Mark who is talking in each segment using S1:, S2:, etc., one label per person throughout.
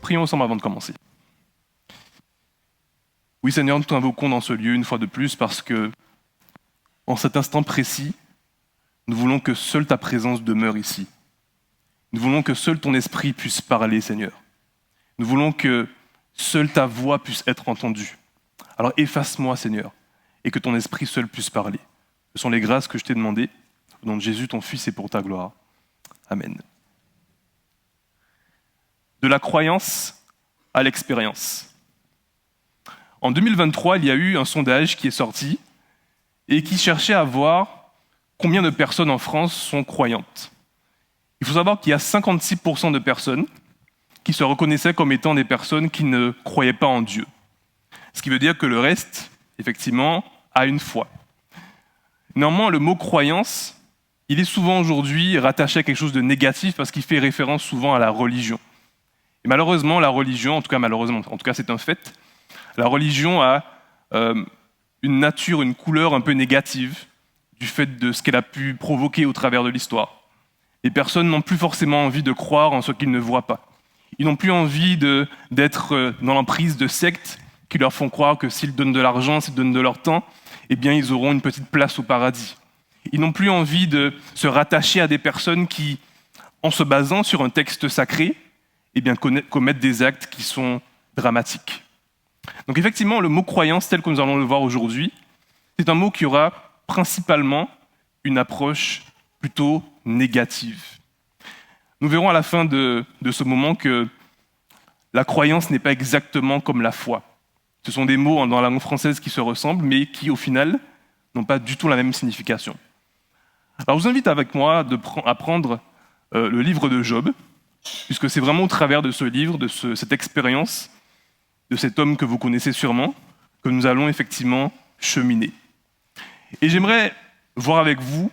S1: Prions ensemble avant de commencer. Oui Seigneur, nous t'invoquons dans ce lieu une fois de plus parce que, en cet instant précis, nous voulons que seule ta présence demeure ici. Nous voulons que seul ton esprit puisse parler, Seigneur. Nous voulons que seule ta voix puisse être entendue. Alors efface-moi, Seigneur, et que ton esprit seul puisse parler. Ce sont les grâces que je t'ai demandées, au nom de Jésus, ton Fils, et pour ta gloire. Amen. De la croyance à l'expérience. En 2023, il y a eu un sondage qui est sorti et qui cherchait à voir combien de personnes en France sont croyantes. Il faut savoir qu'il y a 56% de personnes qui se reconnaissaient comme étant des personnes qui ne croyaient pas en Dieu. Ce qui veut dire que le reste, effectivement, a une foi. Néanmoins, le mot croyance, il est souvent aujourd'hui rattaché à quelque chose de négatif parce qu'il fait référence souvent à la religion. Et malheureusement, la religion, en tout cas c'est un fait, la religion a une nature, une couleur un peu négative du fait de ce qu'elle a pu provoquer au travers de l'histoire. Les personnes n'ont plus forcément envie de croire en ce qu'ils ne voient pas. Ils n'ont plus envie d'être dans l'emprise de sectes qui leur font croire que s'ils donnent de l'argent, s'ils donnent de leur temps, eh bien ils auront une petite place au paradis. Ils n'ont plus envie de se rattacher à des personnes qui, en se basant sur un texte sacré, eh bien commettent des actes qui sont dramatiques. Donc effectivement, le mot croyance, tel que nous allons le voir aujourd'hui, c'est un mot qui aura principalement une approche plutôt négative. Nous verrons à la fin de ce moment que la croyance n'est pas exactement comme la foi. Ce sont des mots dans la langue française qui se ressemblent, mais qui, au final, n'ont pas du tout la même signification. Alors, je vous invite avec moi à prendre le livre de Job, puisque c'est vraiment au travers de ce livre, de cette expérience, de cet homme que vous connaissez sûrement, que nous allons effectivement cheminer. Et j'aimerais voir avec vous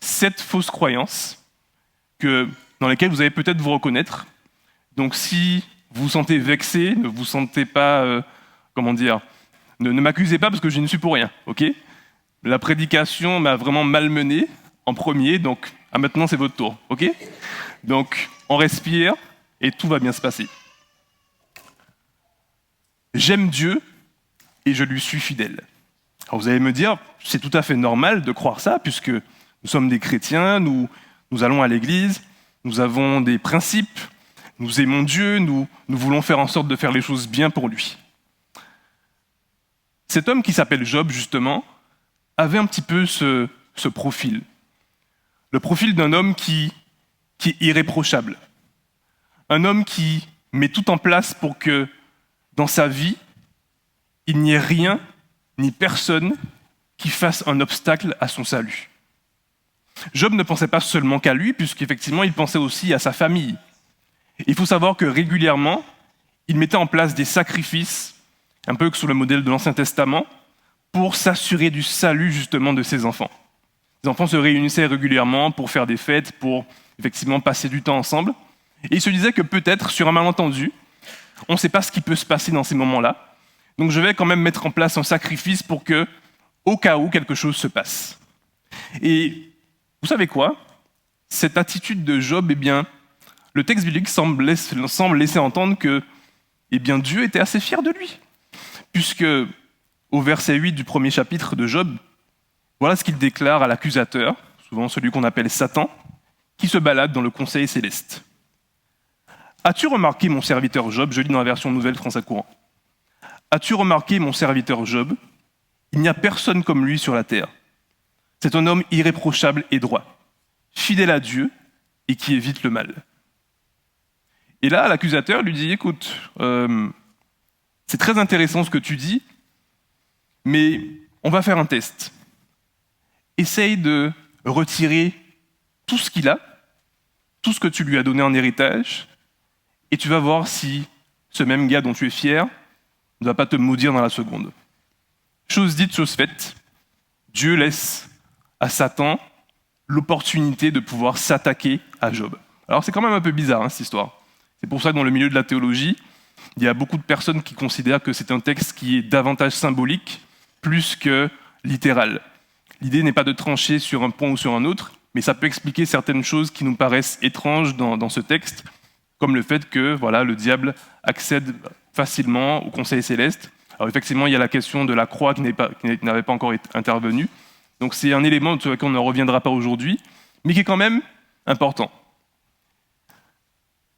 S1: 7 fausses croyances dans lesquelles vous allez peut-être vous reconnaître. Donc si vous vous sentez vexé, ne vous sentez pas, ne m'accusez pas parce que je ne suis pour rien, ok ? La prédication m'a vraiment malmené en premier, donc maintenant c'est votre tour, ok ? Donc on respire et tout va bien se passer. J'aime Dieu et je lui suis fidèle. Alors vous allez me dire, c'est tout à fait normal de croire ça, puisque nous sommes des chrétiens, nous allons à l'église, nous avons des principes, nous aimons Dieu, nous voulons faire en sorte de faire les choses bien pour lui. Cet homme qui s'appelle Job, justement, avait un petit peu ce profil. Le profil d'un homme qui est irréprochable. Un homme qui met tout en place pour que, dans sa vie, il n'y ait rien ni personne qui fasse un obstacle à son salut. Job ne pensait pas seulement qu'à lui, puisqu'effectivement, il pensait aussi à sa famille. Il faut savoir que régulièrement, il mettait en place des sacrifices, un peu sous le modèle de l'Ancien Testament, pour s'assurer du salut justement de ses enfants. Les enfants se réunissaient régulièrement pour faire des fêtes, pour effectivement passer du temps ensemble. Et il se disait que peut-être, sur un malentendu, on ne sait pas ce qui peut se passer dans ces moments-là, donc je vais quand même mettre en place un sacrifice pour que, au cas où, quelque chose se passe. Et vous savez quoi ? Cette attitude de Job, eh bien, le texte biblique semble laisser entendre que Dieu était assez fier de lui. Puisque, au verset 8 du premier chapitre de Job, voilà ce qu'il déclare à l'accusateur, souvent celui qu'on appelle Satan, qui se balade dans le conseil céleste. « As-tu remarqué mon serviteur Job ?» Je lis dans la version nouvelle français courant. « As-tu remarqué mon serviteur Job ? Il n'y a personne comme lui sur la terre. C'est un homme irréprochable et droit, fidèle à Dieu et qui évite le mal. » Et là, l'accusateur lui dit, « Écoute, c'est très intéressant ce que tu dis, mais on va faire un test. Essaye de retirer tout ce qu'il a, tout ce que tu lui as donné en héritage, et tu vas voir si ce même gars dont tu es fier ne va pas te maudire dans la seconde. » Chose dite, chose faite, Dieu laisse à Satan l'opportunité de pouvoir s'attaquer à Job. Alors c'est quand même un peu bizarre cette histoire. C'est pour ça que dans le milieu de la théologie, il y a beaucoup de personnes qui considèrent que c'est un texte qui est davantage symbolique plus que littéral. L'idée n'est pas de trancher sur un point ou sur un autre, mais ça peut expliquer certaines choses qui nous paraissent étranges dans ce texte, comme le fait que voilà, le diable accède facilement au conseil céleste. Alors effectivement, il y a la question de la croix qui n'avait pas encore été intervenue. Donc c'est un élément sur lequel on ne reviendra pas aujourd'hui, mais qui est quand même important.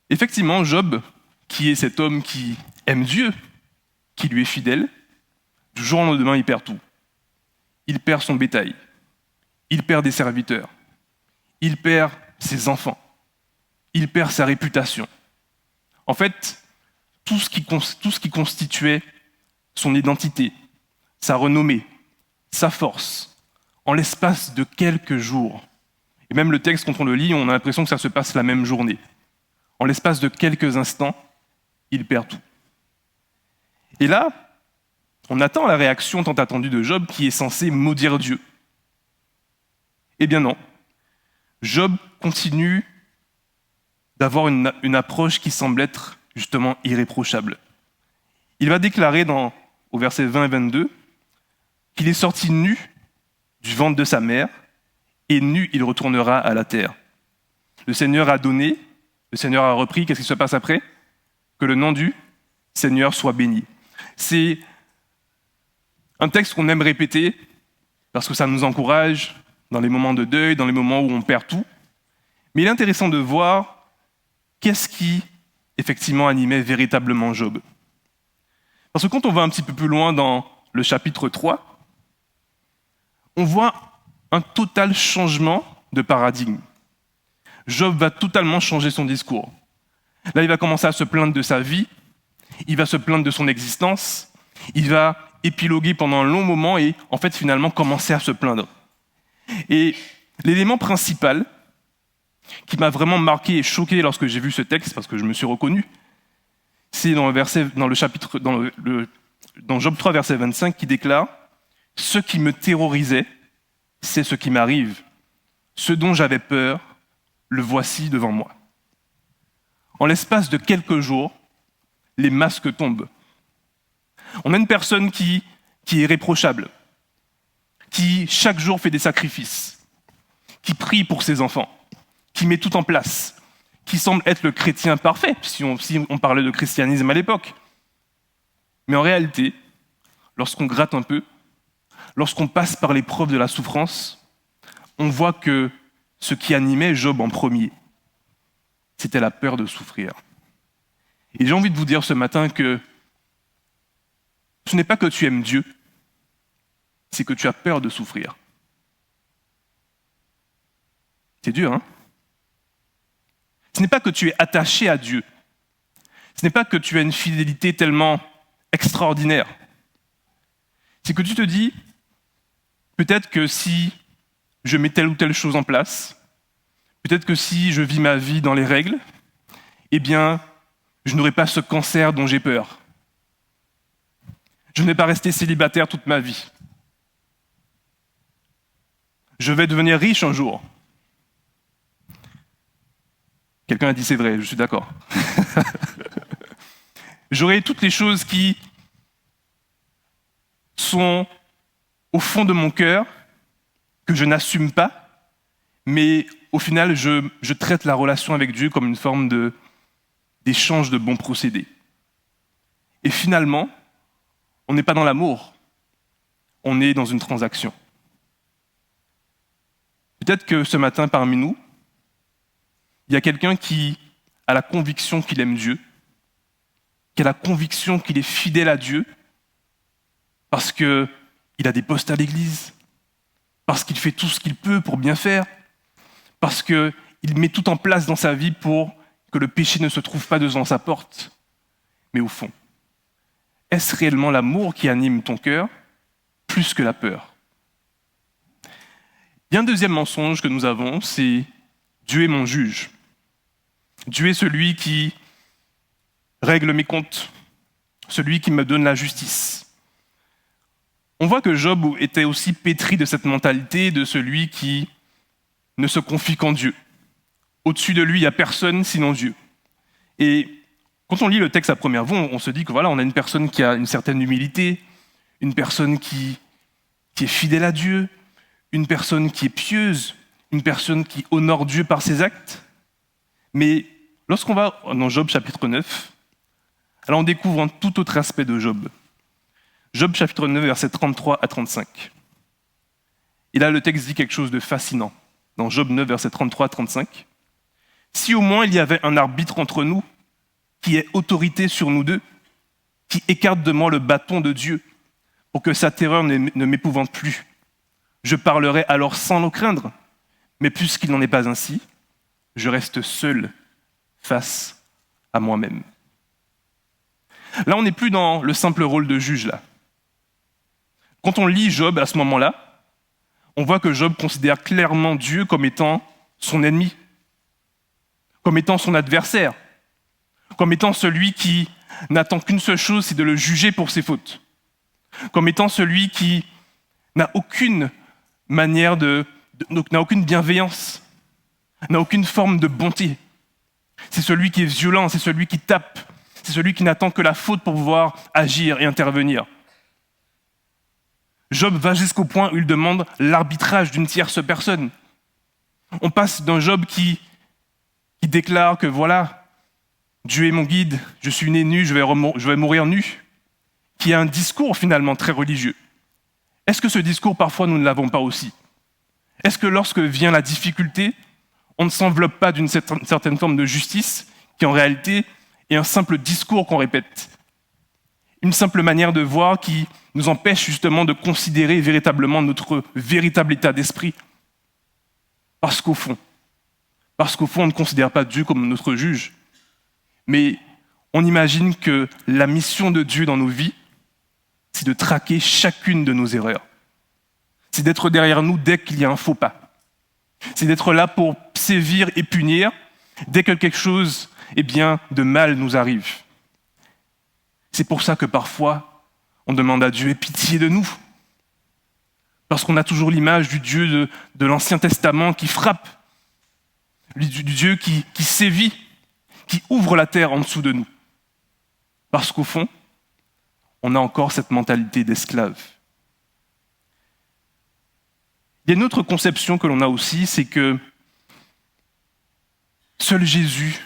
S1: Effectivement, Job, qui est cet homme qui aime Dieu, qui lui est fidèle, du jour au lendemain, il perd tout. Il perd son bétail, il perd des serviteurs, il perd ses enfants, il perd sa réputation. En fait, tout ce qui constituait son identité, sa renommée, sa force, en l'espace de quelques jours. Et même le texte, quand on le lit, on a l'impression que ça se passe la même journée. En l'espace de quelques instants, il perd tout. Et là, on attend la réaction tant attendue de Job qui est censé maudire Dieu. Eh bien non. Job continue d'avoir une approche qui semble être justement irréprochable. Il va déclarer au verset 20 et 22 qu'il est sorti nu du ventre de sa mère et nu il retournera à la terre. Le Seigneur a donné, le Seigneur a repris, qu'est-ce qui se passe après? Que le nom du Seigneur soit béni. C'est un texte qu'on aime répéter parce que ça nous encourage dans les moments de deuil, dans les moments où on perd tout. Mais il est intéressant de voir qu'est-ce qui, effectivement, animait véritablement Job. Parce que quand on va un petit peu plus loin dans le chapitre 3, on voit un total changement de paradigme. Job va totalement changer son discours. Là, il va commencer à se plaindre de sa vie, il va se plaindre de son existence, il va épiloguer pendant un long moment et, en fait, finalement, commencer à se plaindre. Et l'élément principal qui m'a vraiment marqué et choqué lorsque j'ai vu ce texte, parce que je me suis reconnu, c'est dans Job 3, verset 25, qui déclare « Ce qui me terrorisait, c'est ce qui m'arrive. Ce dont j'avais peur, le voici devant moi. » En l'espace de quelques jours, les masques tombent. On a une personne qui est irréprochable, qui chaque jour fait des sacrifices, qui prie pour ses enfants, qui met tout en place, qui semble être le chrétien parfait, si on parlait de christianisme à l'époque. Mais en réalité, lorsqu'on gratte un peu, lorsqu'on passe par l'épreuve de la souffrance, on voit que ce qui animait Job en premier, c'était la peur de souffrir. Et j'ai envie de vous dire ce matin que ce n'est pas que tu aimes Dieu, c'est que tu as peur de souffrir. C'est dur, hein? Ce n'est pas que tu es attaché à Dieu. Ce n'est pas que tu as une fidélité tellement extraordinaire. C'est que tu te dis, peut-être que si je mets telle ou telle chose en place, peut-être que si je vis ma vie dans les règles, eh bien, je n'aurai pas ce cancer dont j'ai peur. Je ne vais pas rester célibataire toute ma vie. Je vais devenir riche un jour. Quelqu'un a dit c'est vrai, je suis d'accord. J'aurai toutes les choses qui sont au fond de mon cœur, que je n'assume pas, mais au final, je traite la relation avec Dieu comme une forme d'échange de bons procédés. Et finalement, on n'est pas dans l'amour, on est dans une transaction. Peut-être que ce matin, parmi nous, il y a quelqu'un qui a la conviction qu'il aime Dieu, qui a la conviction qu'il est fidèle à Dieu, parce qu'il a des postes à l'église, parce qu'il fait tout ce qu'il peut pour bien faire, parce qu'il met tout en place dans sa vie pour que le péché ne se trouve pas devant sa porte. Mais au fond, est-ce réellement l'amour qui anime ton cœur plus que la peur? Il y a un deuxième mensonge que nous avons, c'est Dieu est mon juge. Dieu est celui qui règle mes comptes, celui qui me donne la justice. On voit que Job était aussi pétri de cette mentalité de celui qui ne se confie qu'en Dieu. Au-dessus de lui, il n'y a personne sinon Dieu. Et quand on lit le texte à première vue, on se dit que voilà, on a une personne qui a une certaine humilité, une personne qui est fidèle à Dieu, une personne qui est pieuse, une personne qui honore Dieu par ses actes. Mais Lorsqu'on va dans Job chapitre 9, alors on découvre un tout autre aspect de Job. Job chapitre 9, versets 33 à 35. Et là, le texte dit quelque chose de fascinant. Dans Job 9, versets 33 à 35. « Si au moins il y avait un arbitre entre nous, qui ait autorité sur nous deux, qui écarte de moi le bâton de Dieu, pour que sa terreur ne m'épouvante plus. Je parlerai alors sans le craindre, mais puisqu'il n'en est pas ainsi, je reste seul face à moi-même. » Là, on n'est plus dans le simple rôle de juge, là. Quand on lit Job à ce moment-là, on voit que Job considère clairement Dieu comme étant son ennemi, comme étant son adversaire, comme étant celui qui n'attend qu'une seule chose, c'est de le juger pour ses fautes, comme étant celui qui n'a aucune manière n'a aucune bienveillance, n'a aucune forme de bonté. C'est celui qui est violent, c'est celui qui tape, c'est celui qui n'attend que la faute pour pouvoir agir et intervenir. Job va jusqu'au point où il demande l'arbitrage d'une tierce personne. On passe d'un Job qui déclare que voilà, Dieu est mon guide, je suis né nu, je vais mourir nu, qui a un discours finalement très religieux. Est-ce que ce discours, parfois, nous ne l'avons pas aussi? Est-ce que lorsque vient la difficulté, on ne s'enveloppe pas d'une certaine forme de justice qui en réalité est un simple discours qu'on répète? Une simple manière de voir qui nous empêche justement de considérer véritablement notre véritable état d'esprit. Parce qu'au fond, on ne considère pas Dieu comme notre juge, mais on imagine que la mission de Dieu dans nos vies, c'est de traquer chacune de nos erreurs. C'est d'être derrière nous dès qu'il y a un faux pas. C'est d'être là pour sévir et punir dès que quelque chose de mal nous arrive. C'est pour ça que parfois, on demande à Dieu, aie pitié de nous. Parce qu'on a toujours l'image du Dieu de l'Ancien Testament qui frappe, du Dieu qui sévit, qui ouvre la terre en dessous de nous. Parce qu'au fond, on a encore cette mentalité d'esclave. Il y a une autre conception que l'on a aussi, c'est que seul Jésus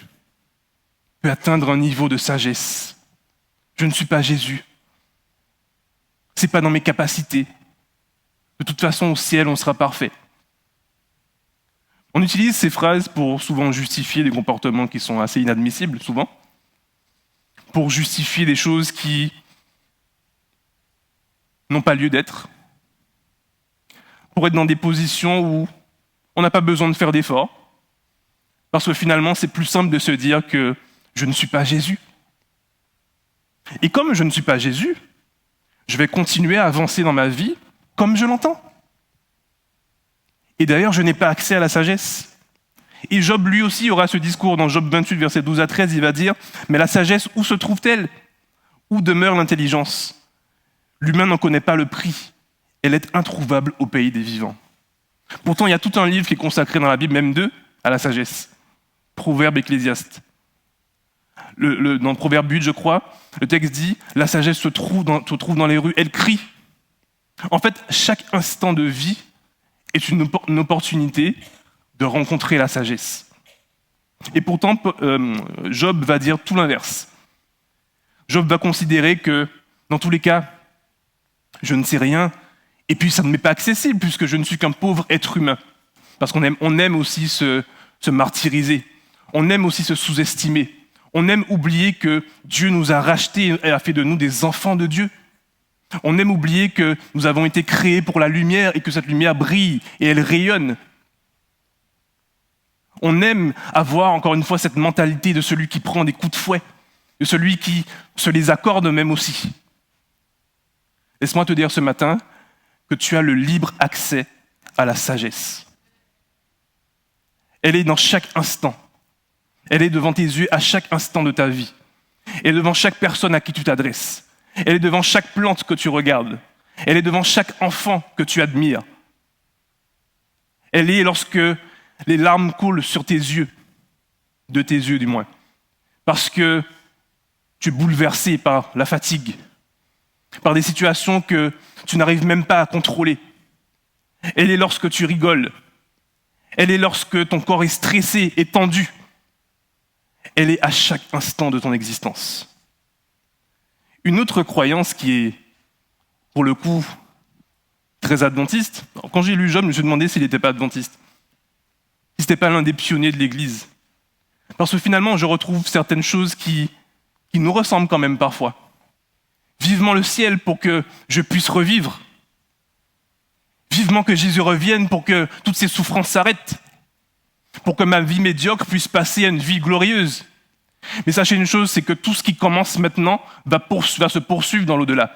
S1: peut atteindre un niveau de sagesse. Je ne suis pas Jésus. Ce n'est pas dans mes capacités. De toute façon, au ciel, on sera parfait. On utilise ces phrases pour souvent justifier des comportements qui sont assez inadmissibles, souvent, pour justifier des choses qui n'ont pas lieu d'être, pour être dans des positions où on n'a pas besoin de faire d'efforts, parce que finalement, c'est plus simple de se dire que je ne suis pas Jésus. Et comme je ne suis pas Jésus, je vais continuer à avancer dans ma vie comme je l'entends. Et d'ailleurs, je n'ai pas accès à la sagesse. Et Job, lui aussi, aura ce discours dans Job 28, versets 12 à 13, il va dire « Mais la sagesse, où se trouve-t-elle? Où demeure l'intelligence? L'humain n'en connaît pas le prix. Elle est introuvable au pays des vivants. » Pourtant, il y a tout un livre qui est consacré dans la Bible, même deux, à la sagesse. Proverbe, Ecclésiaste. Dans le Proverbe 8, je crois, le texte dit « La sagesse se trouve dans les rues, elle crie. » En fait, chaque instant de vie est une opportunité de rencontrer la sagesse. Et pourtant, Job va dire tout l'inverse. Job va considérer que, dans tous les cas, je ne sais rien, et puis ça ne m'est pas accessible, puisque je ne suis qu'un pauvre être humain. Parce qu'on aime aussi se martyriser, on aime aussi se sous-estimer, on aime oublier que Dieu nous a rachetés et a fait de nous des enfants de Dieu. On aime oublier que nous avons été créés pour la lumière et que cette lumière brille et elle rayonne. On aime avoir, encore une fois, cette mentalité de celui qui prend des coups de fouet, de celui qui se les accorde même aussi. Laisse-moi te dire ce matin que tu as le libre accès à la sagesse. Elle est dans chaque instant. Elle est devant tes yeux à chaque instant de ta vie. Elle est devant chaque personne à qui tu t'adresses. Elle est devant chaque plante que tu regardes. Elle est devant chaque enfant que tu admires. Elle est lorsque les larmes coulent sur tes yeux, de tes yeux du moins, parce que tu es bouleversé par la fatigue, par des situations que tu n'arrives même pas à contrôler. Elle est lorsque tu rigoles. Elle est lorsque ton corps est stressé et tendu. elle est à chaque instant de ton existence. Une autre croyance qui est, pour le coup, très adventiste. Alors, quand j'ai lu Job, je me suis demandé s'il n'était pas adventiste. Si ce n'était pas l'un des pionniers de l'Église. Parce que finalement, je retrouve certaines choses qui nous ressemblent quand même parfois. Vivement le ciel pour que je puisse revivre. Vivement que Jésus revienne pour que toutes ces souffrances s'arrêtent. Pour que ma vie médiocre puisse passer à une vie glorieuse. Mais sachez une chose, c'est que tout ce qui commence maintenant va se poursuivre dans l'au-delà.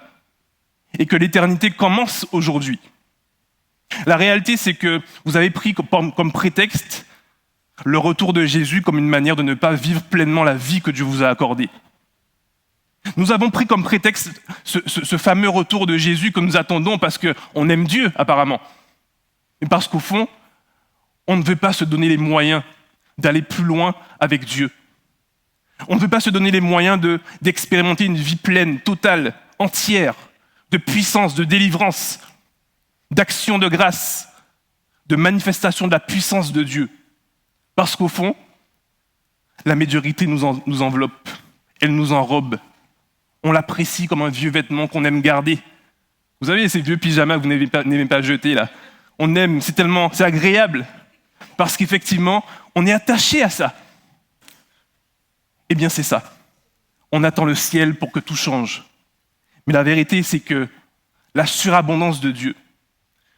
S1: Et que l'éternité commence aujourd'hui. La réalité, c'est que vous avez pris comme prétexte le retour de Jésus comme une manière de ne pas vivre pleinement la vie que Dieu vous a accordée. Nous avons pris comme prétexte ce fameux retour de Jésus que nous attendons parce qu'on aime Dieu, apparemment. Mais parce qu'au fond, on ne veut pas se donner les moyens d'aller plus loin avec Dieu. On ne veut pas se donner les moyens d'expérimenter une vie pleine, totale, entière, de puissance, de délivrance, d'action de grâce, de manifestation de la puissance de Dieu. Parce qu'au fond, la médiocrité nous enveloppe, elle nous enrobe. On l'apprécie comme un vieux vêtement qu'on aime garder. Vous savez, ces vieux pyjamas que vous n'aimez pas jeter là. On aime, c'est agréable. Parce qu'effectivement, on est attaché à ça. Eh bien, c'est ça. On attend le ciel pour que tout change. Mais la vérité, c'est que la surabondance de Dieu,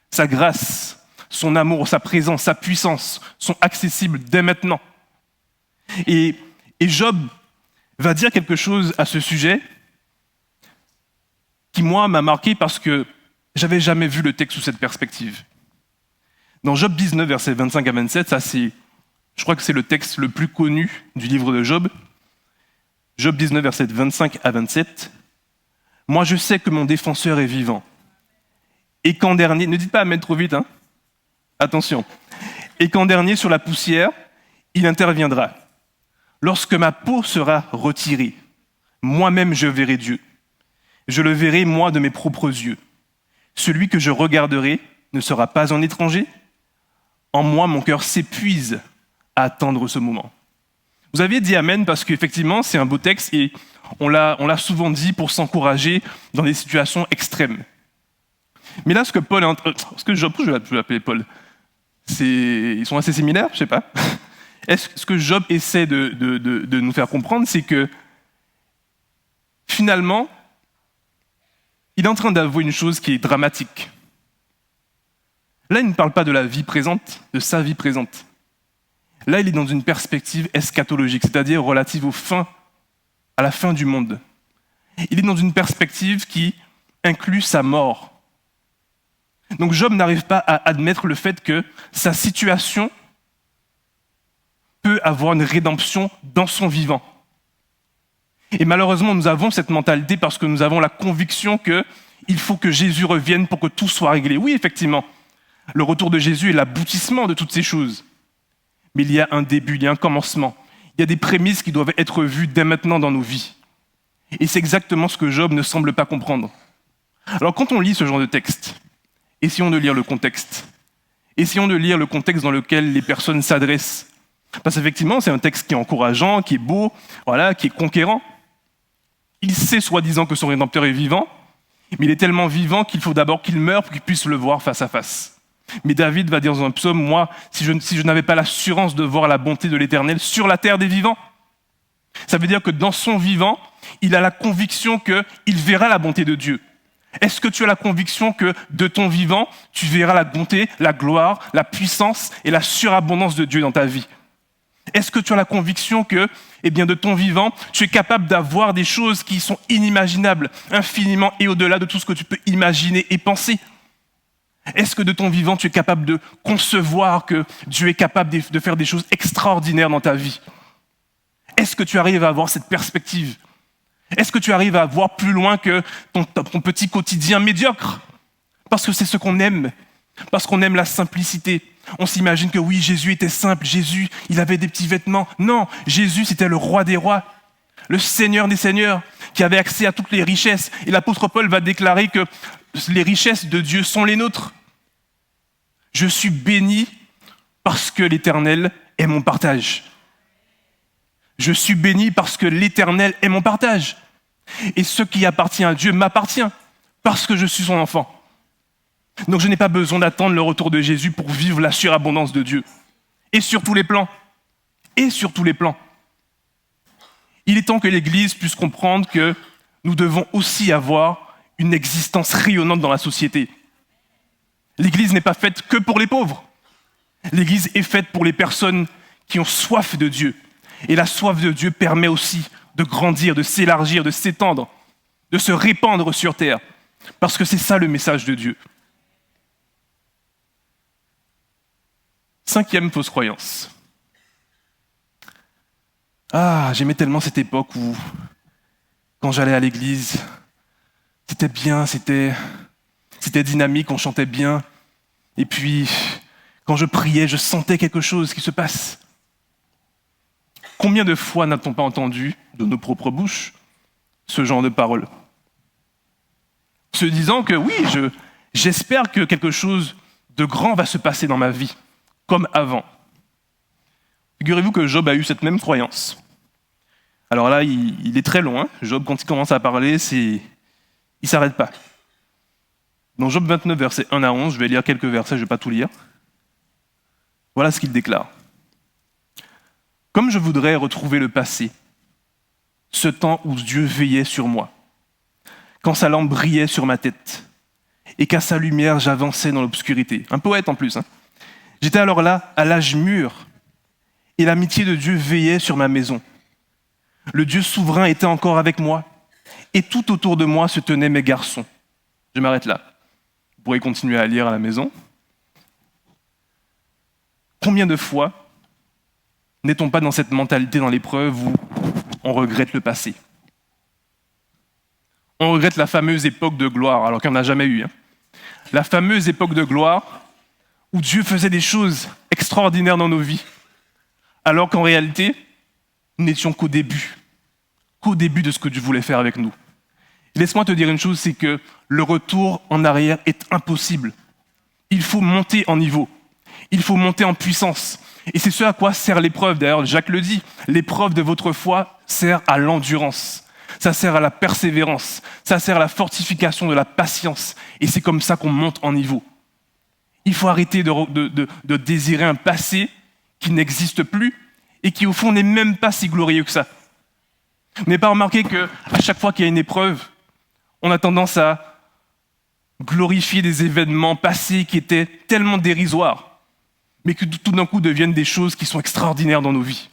S1: sa grâce, son amour, sa présence, sa puissance sont accessibles dès maintenant. Et Job va dire quelque chose à ce sujet qui, moi, m'a marqué parce que j'avais jamais vu le texte sous cette perspective. Dans Job 19, versets 25 à 27, je crois que c'est le texte le plus connu du livre de Job. Job 19, versets 25 à 27. « Moi, je sais que mon défenseur est vivant. Et qu'en dernier... » Ne dites pas amen trop vite, hein. Attention. « Et qu'en dernier, sur la poussière, il interviendra. Lorsque ma peau sera retirée, moi-même je verrai Dieu. Je le verrai, moi, de mes propres yeux. Celui que je regarderai ne sera pas un étranger. En moi, mon cœur s'épuise à attendre ce moment. » Vous aviez dit amen parce qu'effectivement, c'est un beau texte et on l'a souvent dit pour s'encourager dans des situations extrêmes. Mais là, ce que Job, je vais l'appeler Paul, ils sont assez similaires, je sais pas. Ce que Job essaie de nous faire comprendre, c'est que finalement, il est en train d'avouer une chose qui est dramatique. Là, il ne parle pas de la vie présente, de sa vie présente. Là, il est dans une perspective eschatologique, c'est-à-dire relative à la fin du monde. Il est dans une perspective qui inclut sa mort. Donc Job n'arrive pas à admettre le fait que sa situation peut avoir une rédemption dans son vivant. Et malheureusement, nous avons cette mentalité parce que nous avons la conviction qu'il faut que Jésus revienne pour que tout soit réglé. Oui, effectivement, le retour de Jésus est l'aboutissement de toutes ces choses. Mais il y a un début, il y a un commencement. Il y a des prémices qui doivent être vues dès maintenant dans nos vies. Et c'est exactement ce que Job ne semble pas comprendre. Alors quand on lit ce genre de texte, essayons de lire le contexte. Essayons de lire le contexte dans lequel les personnes s'adressent. Parce qu'effectivement, c'est un texte qui est encourageant, qui est beau, voilà, qui est conquérant. Il sait soi-disant que son Rédempteur est vivant, mais il est tellement vivant qu'il faut d'abord qu'il meure pour qu'il puisse le voir face à face. Mais David va dire dans un psaume, moi, si je n'avais pas l'assurance de voir la bonté de l'Éternel sur la terre des vivants, ça veut dire que dans son vivant, il a la conviction qu'il verra la bonté de Dieu. Est-ce que tu as la conviction que de ton vivant, tu verras la bonté, la gloire, la puissance et la surabondance de Dieu dans ta vie? Est-ce que tu as la conviction que, de ton vivant, tu es capable d'avoir des choses qui sont inimaginables, infiniment et au-delà de tout ce que tu peux imaginer et penser? Est-ce que de ton vivant, tu es capable de concevoir que Dieu est capable de faire des choses extraordinaires dans ta vie? Est-ce que tu arrives à avoir cette perspective? Est-ce que tu arrives à voir plus loin que ton petit quotidien médiocre? Parce que c'est ce qu'on aime, parce qu'on aime la simplicité. On s'imagine que oui, Jésus était simple, Jésus, il avait des petits vêtements. Non, Jésus, c'était le roi des rois, le Seigneur des seigneurs, qui avait accès à toutes les richesses. Et l'apôtre Paul va déclarer que les richesses de Dieu sont les nôtres. Je suis béni parce que l'Éternel est mon partage. Je suis béni parce que l'Éternel est mon partage. Et ce qui appartient à Dieu m'appartient parce que je suis son enfant. Donc je n'ai pas besoin d'attendre le retour de Jésus pour vivre la surabondance de Dieu. Et sur tous les plans. Et sur tous les plans. Il est temps que l'Église puisse comprendre que nous devons aussi avoir une existence rayonnante dans la société. L'Église n'est pas faite que pour les pauvres. L'Église est faite pour les personnes qui ont soif de Dieu. Et la soif de Dieu permet aussi de grandir, de s'élargir, de s'étendre, de se répandre sur terre. Parce que c'est ça le message de Dieu. 5e fausse croyance. Ah, j'aimais tellement cette époque où, quand j'allais à l'église, c'était bien, c'était dynamique, on chantait bien. Et puis, quand je priais, je sentais quelque chose qui se passe. Combien de fois n'a-t-on pas entendu, de nos propres bouches, ce genre de paroles? Se disant que oui, j'espère que quelque chose de grand va se passer dans ma vie, comme avant. Figurez-vous que Job a eu cette même croyance. Alors là, il est très long. Hein. Job, quand il commence à parler, il ne s'arrête pas. Dans Job 29, versets 1 à 11, je vais lire quelques versets, je ne vais pas tout lire. Voilà ce qu'il déclare. « Comme je voudrais retrouver le passé, ce temps où Dieu veillait sur moi, quand sa lampe brillait sur ma tête, et qu'à sa lumière j'avançais dans l'obscurité. » Un poète en plus. Hein. « J'étais alors là, à l'âge mûr, et l'amitié de Dieu veillait sur ma maison. Le Dieu souverain était encore avec moi, et tout autour de moi se tenaient mes garçons. » Je m'arrête là. Vous pourrez continuer à lire à la maison. Combien de fois n'est-on pas dans cette mentalité dans l'épreuve où on regrette le passé? On regrette la fameuse époque de gloire, alors qu'il n'y en a jamais eu. Hein. La fameuse époque de gloire où Dieu faisait des choses extraordinaires dans nos vies, alors qu'en réalité, nous n'étions qu'au début de ce que Dieu voulait faire avec nous. Laisse-moi te dire une chose, c'est que le retour en arrière est impossible. Il faut monter en niveau, il faut monter en puissance. Et c'est ce à quoi sert l'épreuve. D'ailleurs, Jacques le dit, l'épreuve de votre foi sert à l'endurance, ça sert à la persévérance, ça sert à la fortification de la patience. Et c'est comme ça qu'on monte en niveau. Il faut arrêter de désirer un passé qui n'existe plus et qui, au fond, n'est même pas si glorieux que ça. Vous n'avez pas remarqué qu'à chaque fois qu'il y a une épreuve, on a tendance à glorifier des événements passés qui étaient tellement dérisoires, mais qui tout d'un coup deviennent des choses qui sont extraordinaires dans nos vies.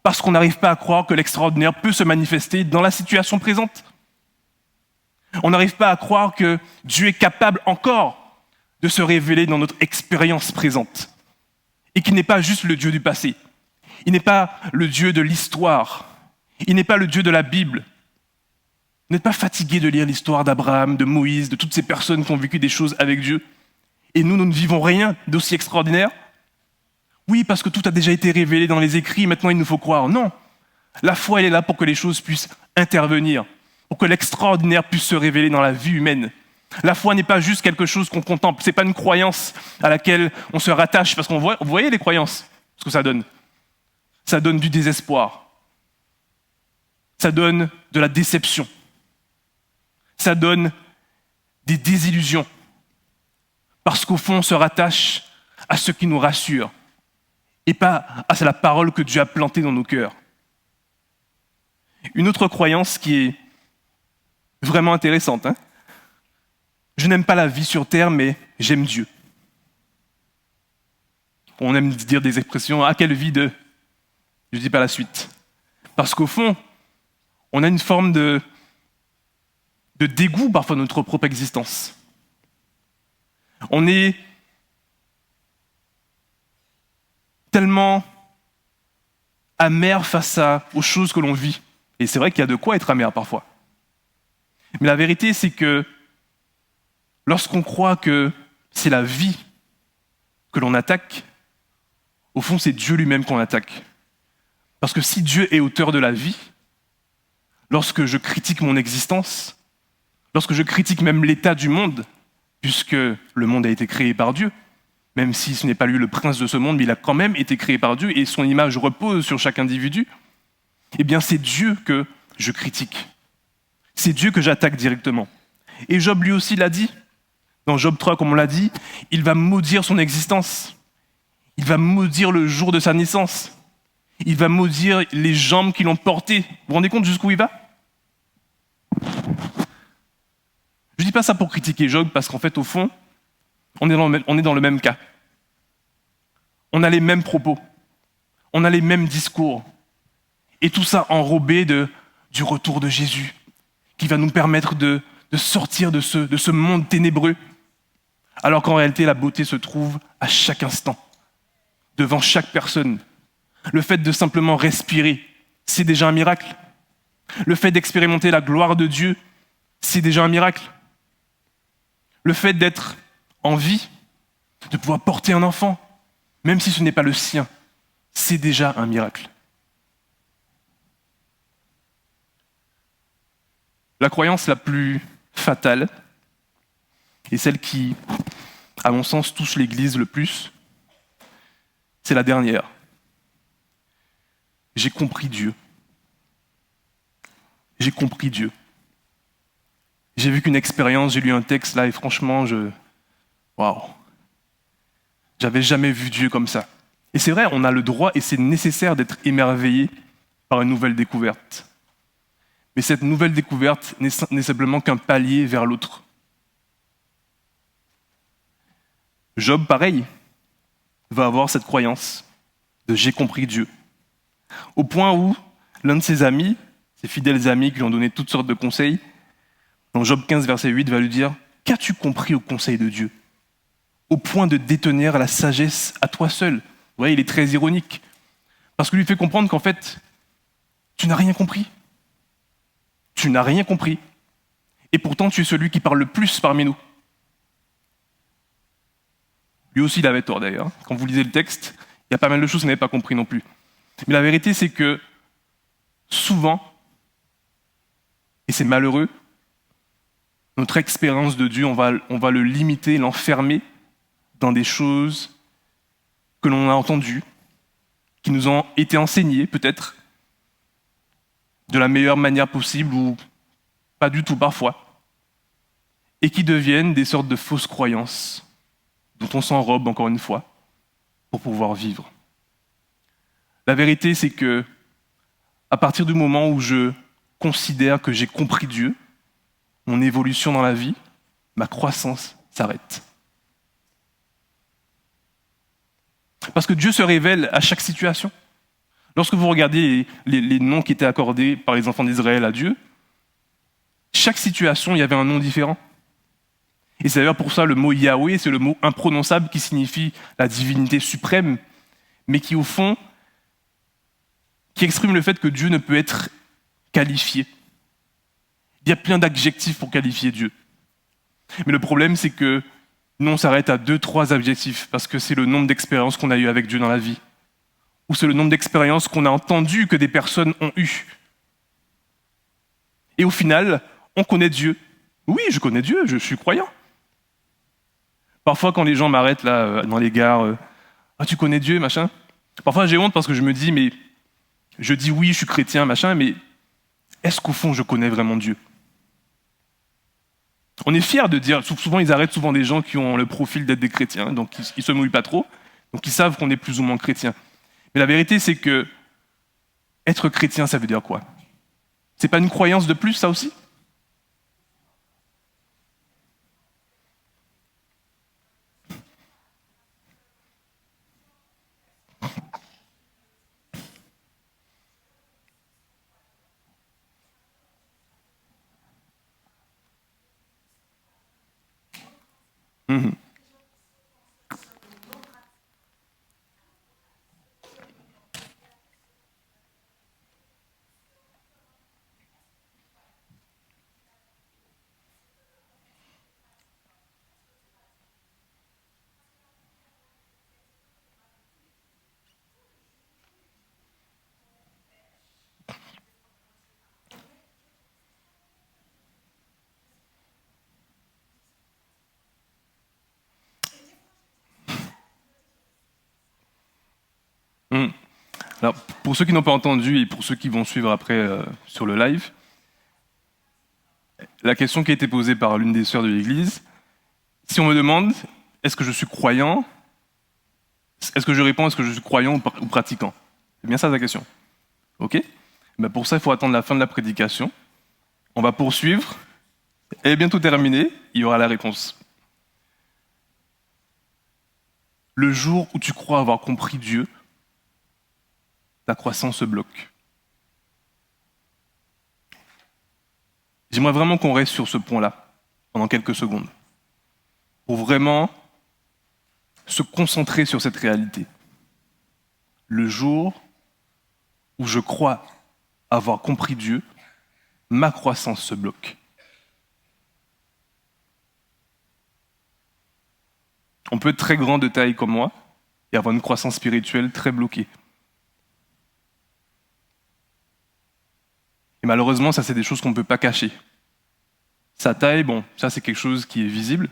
S1: Parce qu'on n'arrive pas à croire que l'extraordinaire peut se manifester dans la situation présente. On n'arrive pas à croire que Dieu est capable encore de se révéler dans notre expérience présente. Et qu'il n'est pas juste le Dieu du passé. Il n'est pas le Dieu de l'histoire. Il n'est pas le Dieu de la Bible. Vous n'êtes pas fatigué de lire l'histoire d'Abraham, de Moïse, de toutes ces personnes qui ont vécu des choses avec Dieu. Et nous ne vivons rien d'aussi extraordinaire. Oui, parce que tout a déjà été révélé dans les écrits, maintenant il nous faut croire. Non, la foi elle est là pour que les choses puissent intervenir, pour que l'extraordinaire puisse se révéler dans la vie humaine. La foi n'est pas juste quelque chose qu'on contemple, c'est pas une croyance à laquelle on se rattache, parce vous voyez les croyances, ce que ça donne. Ça donne du désespoir, ça donne de la déception, ça donne des désillusions, parce qu'au fond on se rattache à ce qui nous rassure, et pas à la parole que Dieu a plantée dans nos cœurs. Une autre croyance qui est vraiment intéressante. Hein. Je n'aime pas la vie sur terre, mais j'aime Dieu. On aime dire des expressions, « Ah, quelle vie de... » Je ne dis pas la suite. Parce qu'au fond, on a une forme de dégoût parfois de notre propre existence. On est tellement amer face aux choses que l'on vit. Et c'est vrai qu'il y a de quoi être amer parfois. Mais la vérité, c'est que lorsqu'on croit que c'est la vie que l'on attaque, au fond, c'est Dieu lui-même qu'on attaque. Parce que si Dieu est auteur de la vie, lorsque je critique mon existence, lorsque je critique même l'état du monde, puisque le monde a été créé par Dieu, même si ce n'est pas lui le prince de ce monde, mais il a quand même été créé par Dieu et son image repose sur chaque individu. eh bien c'est Dieu que je critique. C'est Dieu que j'attaque directement. Et Job lui aussi l'a dit. Dans Job 3, comme on l'a dit, il va maudire son existence. Il va maudire le jour de sa naissance. Il va maudire les jambes qui l'ont porté. Vous vous rendez compte jusqu'où il va? Je ne dis pas ça pour critiquer Job, parce qu'en fait, au fond, on est dans le même cas. On a les mêmes propos. On a les mêmes discours. Et tout ça enrobé du retour de Jésus, qui va nous permettre de sortir de ce monde ténébreux, alors qu'en réalité, la beauté se trouve à chaque instant, devant chaque personne. Le fait de simplement respirer, c'est déjà un miracle. Le fait d'expérimenter la gloire de Dieu, c'est déjà un miracle. Le fait d'être en vie, de pouvoir porter un enfant, même si ce n'est pas le sien, c'est déjà un miracle. La croyance la plus fatale, et celle qui, à mon sens, touche l'Église le plus, c'est la dernière. J'ai compris Dieu. J'ai compris Dieu. J'ai vécu une expérience, j'ai lu un texte là et franchement, waouh, j'avais jamais vu Dieu comme ça. Et c'est vrai, on a le droit et c'est nécessaire d'être émerveillé par une nouvelle découverte. Mais cette nouvelle découverte n'est simplement qu'un palier vers l'autre. Job, pareil, va avoir cette croyance de j'ai compris Dieu. Au point où l'un de ses amis, ses fidèles amis qui lui ont donné toutes sortes de conseils, dans Job 15, verset 8, va lui dire « Qu'as-tu compris au conseil de Dieu ?» Au point de détenir la sagesse à toi seul. Vous voyez, il est très ironique. Parce qu'il lui fait comprendre qu'en fait, tu n'as rien compris. Tu n'as rien compris. Et pourtant, tu es celui qui parle le plus parmi nous. Lui aussi, il avait tort d'ailleurs. Quand vous lisez le texte, il y a pas mal de choses qu'il n'avait pas compris non plus. Mais la vérité, c'est que souvent, et c'est malheureux, notre expérience de Dieu, on va le limiter, l'enfermer dans des choses que l'on a entendues, qui nous ont été enseignées peut-être, de la meilleure manière possible ou pas du tout parfois, et qui deviennent des sortes de fausses croyances dont on s'enrobe encore une fois pour pouvoir vivre. La vérité, c'est que à partir du moment où je considère que j'ai compris Dieu, mon évolution dans la vie, ma croissance s'arrête. Parce que Dieu se révèle à chaque situation. Lorsque vous regardez les noms qui étaient accordés par les enfants d'Israël à Dieu, chaque situation, il y avait un nom différent. Et c'est d'ailleurs pour ça le mot Yahweh, c'est le mot imprononçable qui signifie la divinité suprême, mais qui au fond, qui exprime le fait que Dieu ne peut être qualifié. Il y a plein d'adjectifs pour qualifier Dieu. Mais le problème, c'est que nous, on s'arrête à 2-3 adjectifs, parce que c'est le nombre d'expériences qu'on a eues avec Dieu dans la vie. Ou c'est le nombre d'expériences qu'on a entendues que des personnes ont eues. Et au final, on connaît Dieu. Oui, je connais Dieu, je suis croyant. Parfois, quand les gens m'arrêtent là, dans les gares, ah, tu connais Dieu, machin. Parfois, j'ai honte parce que je me dis, mais je dis oui, je suis chrétien, machin, mais est-ce qu'au fond, je connais vraiment Dieu? On est fiers de dire, souvent ils arrêtent souvent des gens qui ont le profil d'être des chrétiens, donc ils se mouillent pas trop, donc ils savent qu'on est plus ou moins chrétien. Mais la vérité, c'est que être chrétien, ça veut dire quoi? C'est pas une croyance de plus, ça aussi? Mhm. Mhm. Alors, pour ceux qui n'ont pas entendu et pour ceux qui vont suivre après sur le live, la question qui a été posée par l'une des sœurs de l'Église, si on me demande est-ce que je suis croyant, est-ce que je réponds est-ce que je suis croyant ou pratiquant? C'est bien ça la question. Ok? Ben pour ça, il faut attendre la fin de la prédication. On va poursuivre. Elle est bientôt terminée, il y aura la réponse. Le jour où tu crois avoir compris Dieu, ta croissance se bloque. J'aimerais vraiment qu'on reste sur ce point-là pendant quelques secondes, pour vraiment se concentrer sur cette réalité. Le jour où je crois avoir compris Dieu, ma croissance se bloque. On peut être très grand de taille comme moi et avoir une croissance spirituelle très bloquée. Et malheureusement, ça, c'est des choses qu'on ne peut pas cacher. Sa taille, bon, ça, c'est quelque chose qui est visible.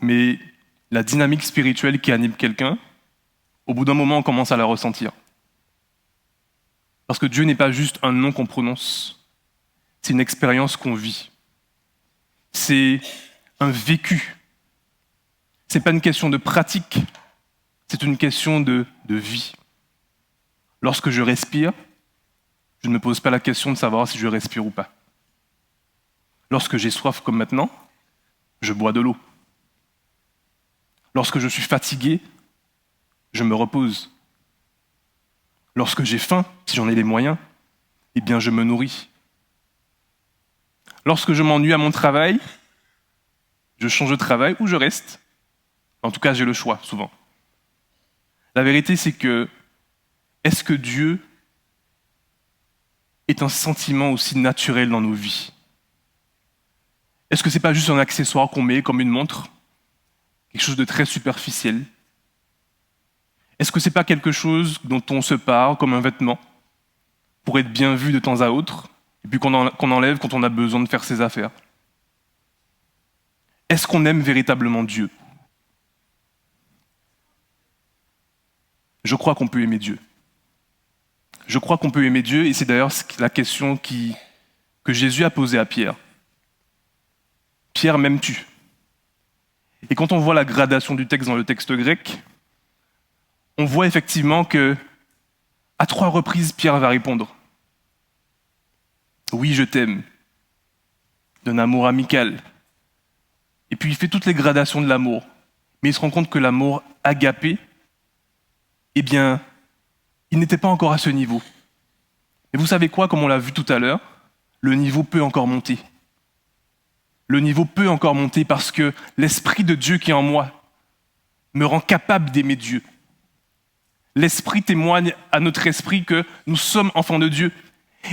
S1: Mais la dynamique spirituelle qui anime quelqu'un, au bout d'un moment, on commence à la ressentir. Parce que Dieu n'est pas juste un nom qu'on prononce, c'est une expérience qu'on vit. C'est un vécu. Ce n'est pas une question de pratique, c'est une question de vie. Lorsque je respire, je ne me pose pas la question de savoir si je respire ou pas. Lorsque j'ai soif comme maintenant, je bois de l'eau. Lorsque je suis fatigué, je me repose. Lorsque j'ai faim, si j'en ai les moyens, eh bien je me nourris. Lorsque je m'ennuie à mon travail, je change de travail ou je reste. En tout cas, j'ai le choix, souvent. La vérité, c'est que, est-ce que Dieu est un sentiment aussi naturel dans nos vies? Est-ce que c'est pas juste un accessoire qu'on met comme une montre? Quelque chose de très superficiel? Est-ce que c'est pas quelque chose dont on se parle comme un vêtement pour être bien vu de temps à autre et puis qu'on enlève quand on a besoin de faire ses affaires? Est-ce qu'on aime véritablement Dieu? Je crois qu'on peut aimer Dieu. Je crois qu'on peut aimer Dieu, et c'est d'ailleurs la question que Jésus a posée à Pierre. Pierre, m'aimes-tu? Et quand on voit la gradation du texte dans le texte grec, on voit effectivement que, à 3 reprises, Pierre va répondre. Oui, je t'aime. D'un amour amical. Et puis il fait toutes les gradations de l'amour. Mais il se rend compte que l'amour agapé, eh bien, il n'était pas encore à ce niveau. Et vous savez quoi, comme on l'a vu tout à l'heure, le niveau peut encore monter. Le niveau peut encore monter parce que l'Esprit de Dieu qui est en moi me rend capable d'aimer Dieu. L'Esprit témoigne à notre esprit que nous sommes enfants de Dieu.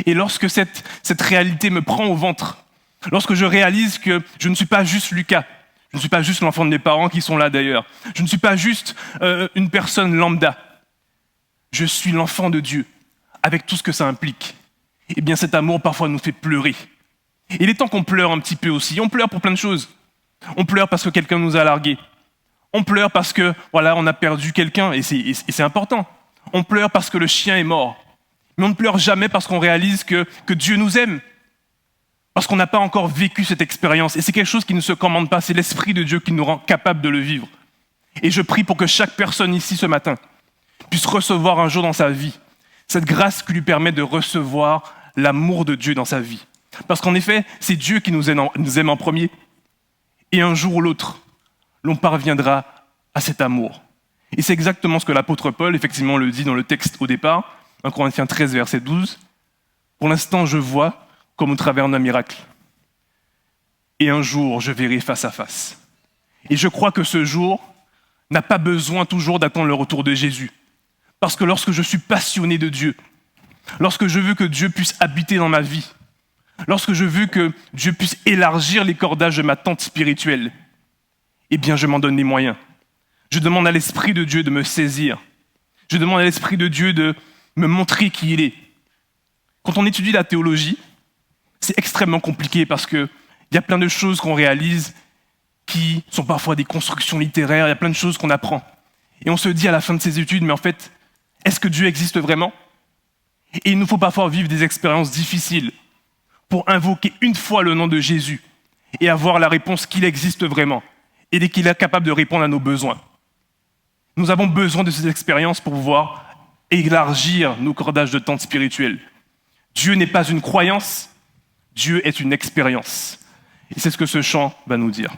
S1: Et lorsque cette réalité me prend au ventre, lorsque je réalise que je ne suis pas juste Lucas, je ne suis pas juste l'enfant de mes parents qui sont là d'ailleurs, je ne suis pas juste une personne lambda, je suis l'enfant de Dieu, avec tout ce que ça implique. Eh bien cet amour parfois nous fait pleurer. Et il est temps qu'on pleure un petit peu aussi. On pleure pour plein de choses. On pleure parce que quelqu'un nous a largués. On pleure parce que, voilà, on a perdu quelqu'un, et c'est important. On pleure parce que le chien est mort. Mais on ne pleure jamais parce qu'on réalise que Dieu nous aime. Parce qu'on n'a pas encore vécu cette expérience. Et c'est quelque chose qui ne se commande pas. C'est l'Esprit de Dieu qui nous rend capable de le vivre. Et je prie pour que chaque personne ici ce matin puisse recevoir un jour dans sa vie cette grâce qui lui permet de recevoir l'amour de Dieu dans sa vie. Parce qu'en effet, c'est Dieu qui nous aime en premier. Et un jour ou l'autre, l'on parviendra à cet amour. Et c'est exactement ce que l'apôtre Paul, effectivement, le dit dans le texte au départ, 1 Corinthiens 13, verset 12. Pour l'instant, je vois comme au travers d'un miracle. Et un jour, je verrai face à face. Et je crois que ce jour n'a pas besoin toujours d'attendre le retour de Jésus. Parce que lorsque je suis passionné de Dieu, lorsque je veux que Dieu puisse habiter dans ma vie, lorsque je veux que Dieu puisse élargir les cordages de ma tente spirituelle, eh bien je m'en donne les moyens. Je demande à l'Esprit de Dieu de me saisir. Je demande à l'Esprit de Dieu de me montrer qui il est. Quand on étudie la théologie, c'est extrêmement compliqué parce qu'il y a plein de choses qu'on réalise qui sont parfois des constructions littéraires, il y a plein de choses qu'on apprend. Et on se dit à la fin de ces études, mais en fait, Est-ce que Dieu existe vraiment? Et il nous faut parfois vivre des expériences difficiles pour invoquer une fois le nom de Jésus et avoir la réponse qu'il existe vraiment et qu'il est capable de répondre à nos besoins. Nous avons besoin de ces expériences pour pouvoir élargir nos cordages de tente spirituelle. Dieu n'est pas une croyance, Dieu est une expérience. Et c'est ce que ce chant va nous dire.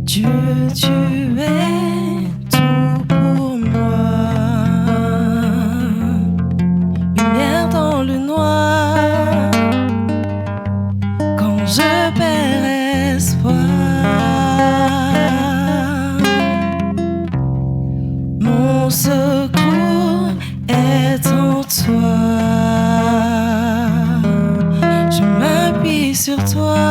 S2: Dieu, tu es tout pour moi. Lumière dans le noir. Quand je perds espoir, mon secours est en toi. Je m'appuie sur toi.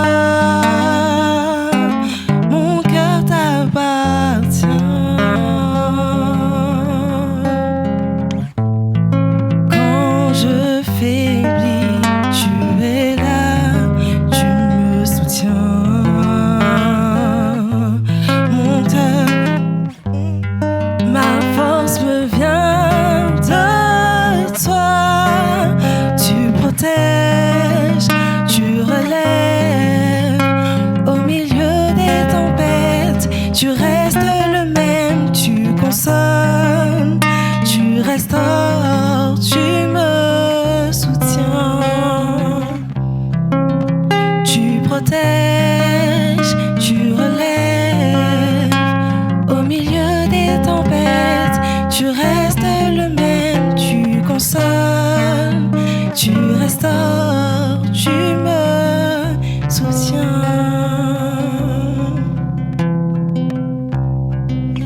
S2: Tu relèves au milieu des tempêtes. Tu restes le même, tu consoles, tu restaures, tu me soutiens. Tu protèges, tu relèves au milieu des tempêtes. Tu restes le même, tu consoles, tu restaures, tu me soutiens.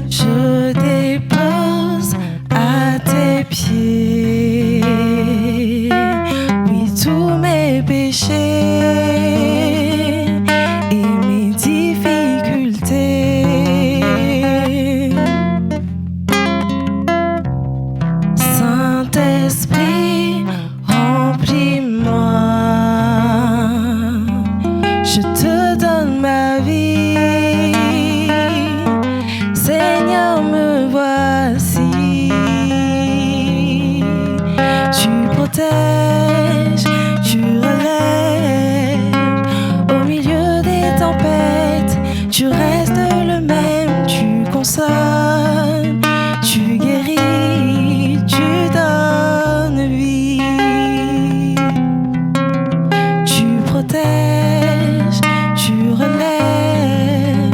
S2: Je dépose à tes pieds, oui, tous mes péchés et mes difficultés. Saint-Esprit, remplis-moi. Je te donne ma vie. Seigneur, me voici. Tu protèges, tu relèves au milieu des tempêtes. Tu restes le même, tu consoles, tu guéris, tu donnes vie. Tu protèges, tu relèves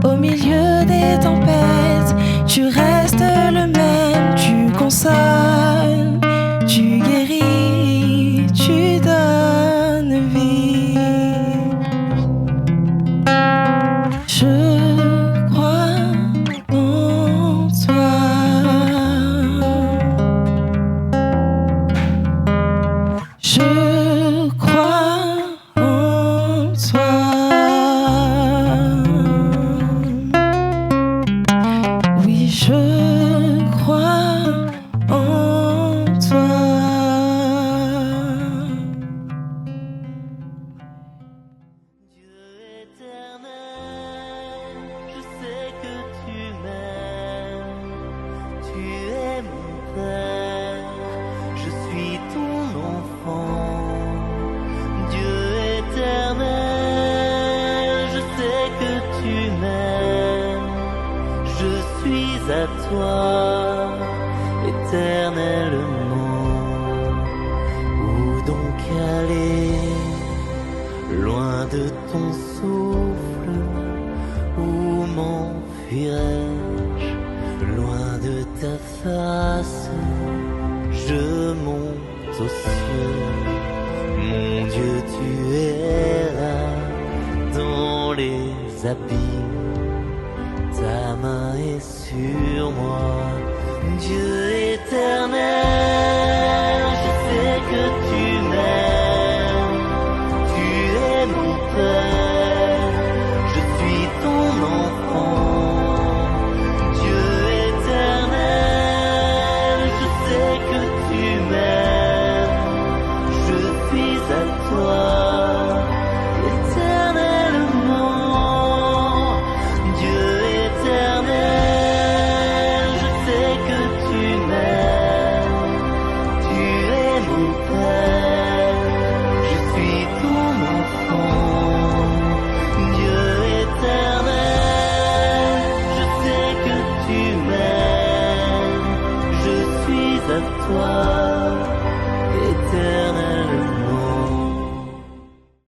S2: au milieu des tempêtes. Tu restes le même, tu consoles, tu guéris, tu donnes vie. Je crois en toi. Je crois en toi. Oui, je crois en toi.
S3: Dieu éternel, je sais que tu m'aimes, tu es mon Père, je suis ton enfant. Dieu éternel, je sais que tu m'aimes, je suis à toi, éternellement. Où donc aller? Loin de ton souffle, où m'enfuirais-je? Loin de ta face, je monte aux cieux. Mon Dieu, tu es là, dans les abîmes, ta main est sur moi. Dieu est